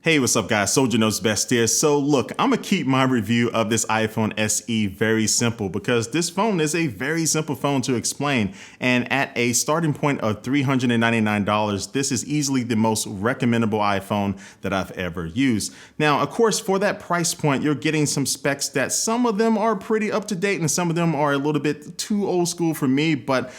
Hey, what's up guys? Soldier Knows Best here. So look, I'm gonna keep my review of this iPhone SE very simple because this phone is a very simple phone to explain. And at a starting point of $399, this is easily the most recommendable iPhone that I've ever used. Now, of course, for that price point, you're getting some specs that some of them are pretty up to date and some of them are a little bit too old school for me, but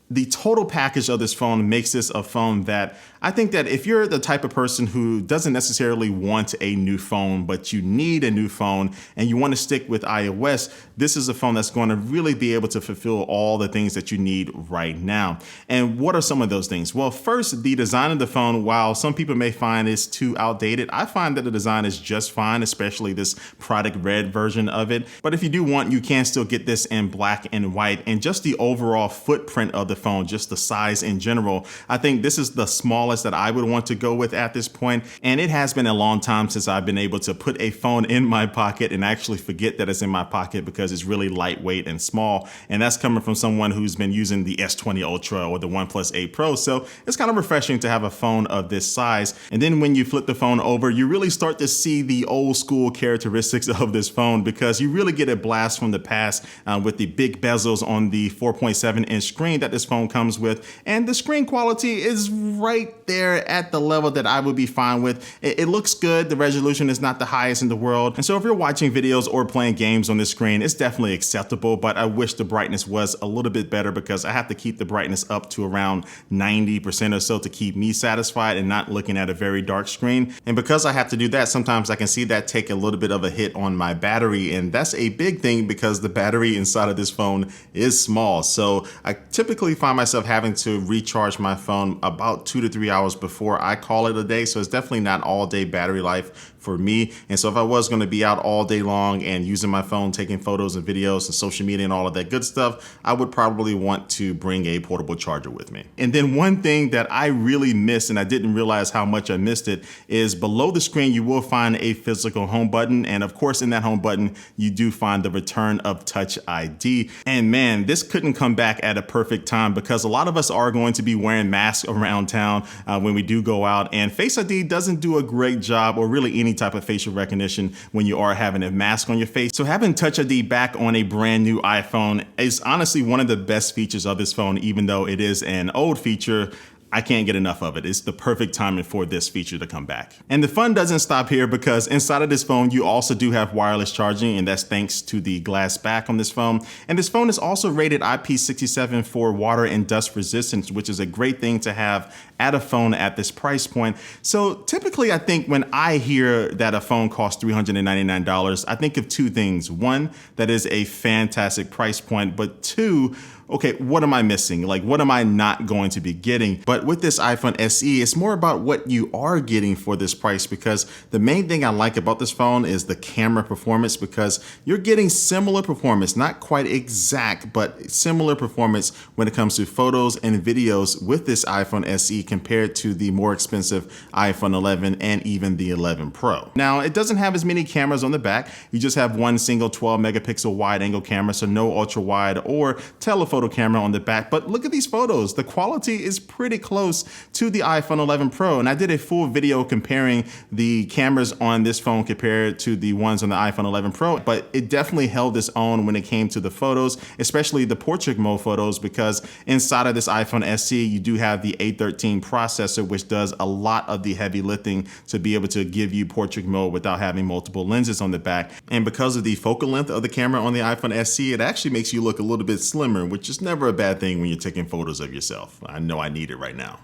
the total package of this phone makes this a phone that I think that if you're the type of person who doesn't necessarily want a new phone, but you need a new phone and you want to stick with iOS, this is a phone that's going to really be able to fulfill all the things that you need right now. And what are some of those things? Well, first, the design of the phone, while some people may find it's too outdated, I find that the design is just fine, especially this product red version of it. But if you do want, you can still get this in black and white, and just the overall footprint of the phone, just the size in general, I think this is the smallest that I would want to go with at this point. And it has been a long time since I've been able to put a phone in my pocket and actually forget that it's in my pocket because it's really lightweight and small. And that's coming from someone who's been using the S20 Ultra or the OnePlus 8 Pro. So it's kind of refreshing to have a phone of this size. And then when you flip the phone over, you really start to see the old school characteristics of this phone because you really get a blast from the past with the big bezels on the 4.7-inch screen that this phone comes with. And the screen quality is right there at the level that I would be fine with. It looks good. The resolution is not the highest in the world. And so if you're watching videos or playing games on this screen, it's definitely acceptable, but I wish the brightness was a little bit better because I have to keep the brightness up to around 90% or so to keep me satisfied and not looking at a very dark screen. And because I have to do that, sometimes I can see that take a little bit of a hit on my battery. And that's a big thing because the battery inside of this phone is small. So I typically find myself having to recharge my phone about 2 to 3 hours before I call it a day. So it's definitely not all day battery life for me. And so if I was going to be out all day long and using my phone, taking photos and videos and social media and all of that good stuff, I would probably want to bring a portable charger with me. And then one thing that I really missed, and I didn't realize how much I missed it, is below the screen, you will find a physical home button. And of course, in that home button, you do find the return of Touch ID. And man, this couldn't come back at a perfect time because a lot of us are going to be wearing masks around town when we do go out, and Face ID doesn't do a great job, or really any type of facial recognition, when you are having a mask on your face. So having Touch ID back on a brand new iPhone is honestly one of the best features of this phone. Even though it is an old feature, I can't get enough of it. It's the perfect timing for this feature to come back. And the fun doesn't stop here because inside of this phone, you also do have wireless charging, and that's thanks to the glass back on this phone. And this phone is also rated IP67 for water and dust resistance, which is a great thing to have at a phone at this price point. So typically, I think when I hear that a phone costs $399, I think of two things. One, that is a fantastic price point, but two, okay, what am I missing? Like, what am I not going to be getting? But with this iPhone SE, it's more about what you are getting for this price, because the main thing I like about this phone is the camera performance, because you're getting similar performance, not quite exact, but similar performance when it comes to photos and videos with this iPhone SE compared to the more expensive iPhone 11 and even the 11 Pro. Now, it doesn't have as many cameras on the back. You just have one single 12 megapixel wide angle camera, so no ultra wide or telephoto camera on the back. But look at these photos. The quality is pretty close to the iPhone 11 Pro. And I did a full video comparing the cameras on this phone compared to the ones on the iPhone 11 Pro, but it definitely held its own when it came to the photos, especially the portrait mode photos, because inside of this iPhone SE, you do have the A13 processor, which does a lot of the heavy lifting to be able to give you portrait mode without having multiple lenses on the back. And because of the focal length of the camera on the iPhone SE, it actually makes you look a little bit slimmer, which is never a bad thing when you're taking photos of yourself. I know I need it right now.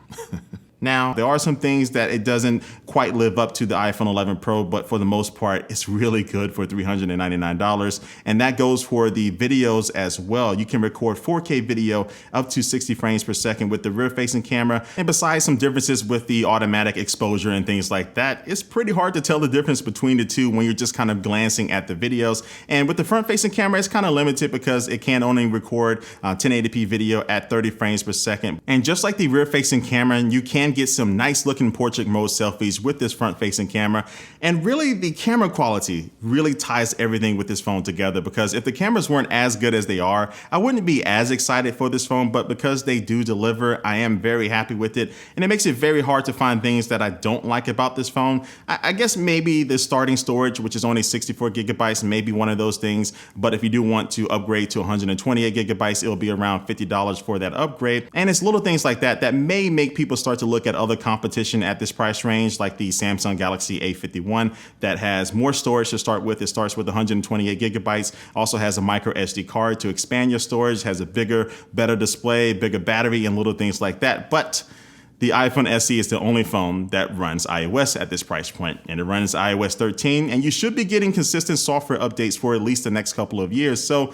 Now, there are some things that it doesn't quite live up to the iPhone 11 Pro, but for the most part, it's really good for $399. And that goes for the videos as well. You can record 4K video up to 60 frames per second with the rear-facing camera. And besides some differences with the automatic exposure and things like that, it's pretty hard to tell the difference between the two when you're just kind of glancing at the videos. And with the front-facing camera, it's kind of limited because it can only record 1080p video at 30 frames per second. And just like the rear-facing camera, you can can get some nice looking portrait mode selfies with this front facing camera. And really the camera quality really ties everything with this phone together, because if the cameras weren't as good as they are, I wouldn't be as excited for this phone, but because they do deliver, I am very happy with it. And it makes it very hard to find things that I don't like about this phone. I guess maybe the starting storage, which is only 64 gigabytes, may be one of those things. But if you do want to upgrade to 128 gigabytes, it'll be around $50 for that upgrade. And it's little things like that that may make people start to look at other competition at this price range, like the Samsung Galaxy A51 that has more storage to start with. It starts with 128 gigabytes, also has a micro SD card to expand your storage, has a bigger, better display, bigger battery, and little things like that. But the iPhone SE is the only phone that runs iOS at this price point, and it runs iOS 13, and you should be getting consistent software updates for at least the next couple of years. So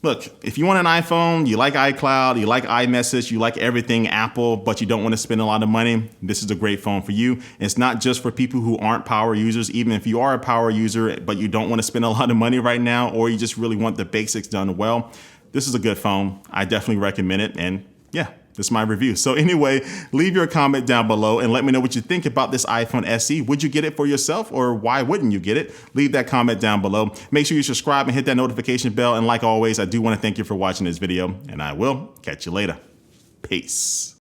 look, if you want an iPhone, you like iCloud, you like iMessage, you like everything Apple, but you don't want to spend a lot of money, this is a great phone for you. It's not just for people who aren't power users. Even if you are a power user, but you don't want to spend a lot of money right now, or you just really want the basics done well, this is a good phone. I definitely recommend it. And yeah, this is my review. So anyway, leave your comment down below and let me know what you think about this iPhone SE. Would you get it for yourself, or why wouldn't you get it? Leave that comment down below. Make sure you subscribe and hit that notification bell. And like always, I do want to thank you for watching this video, and I will catch you later. Peace.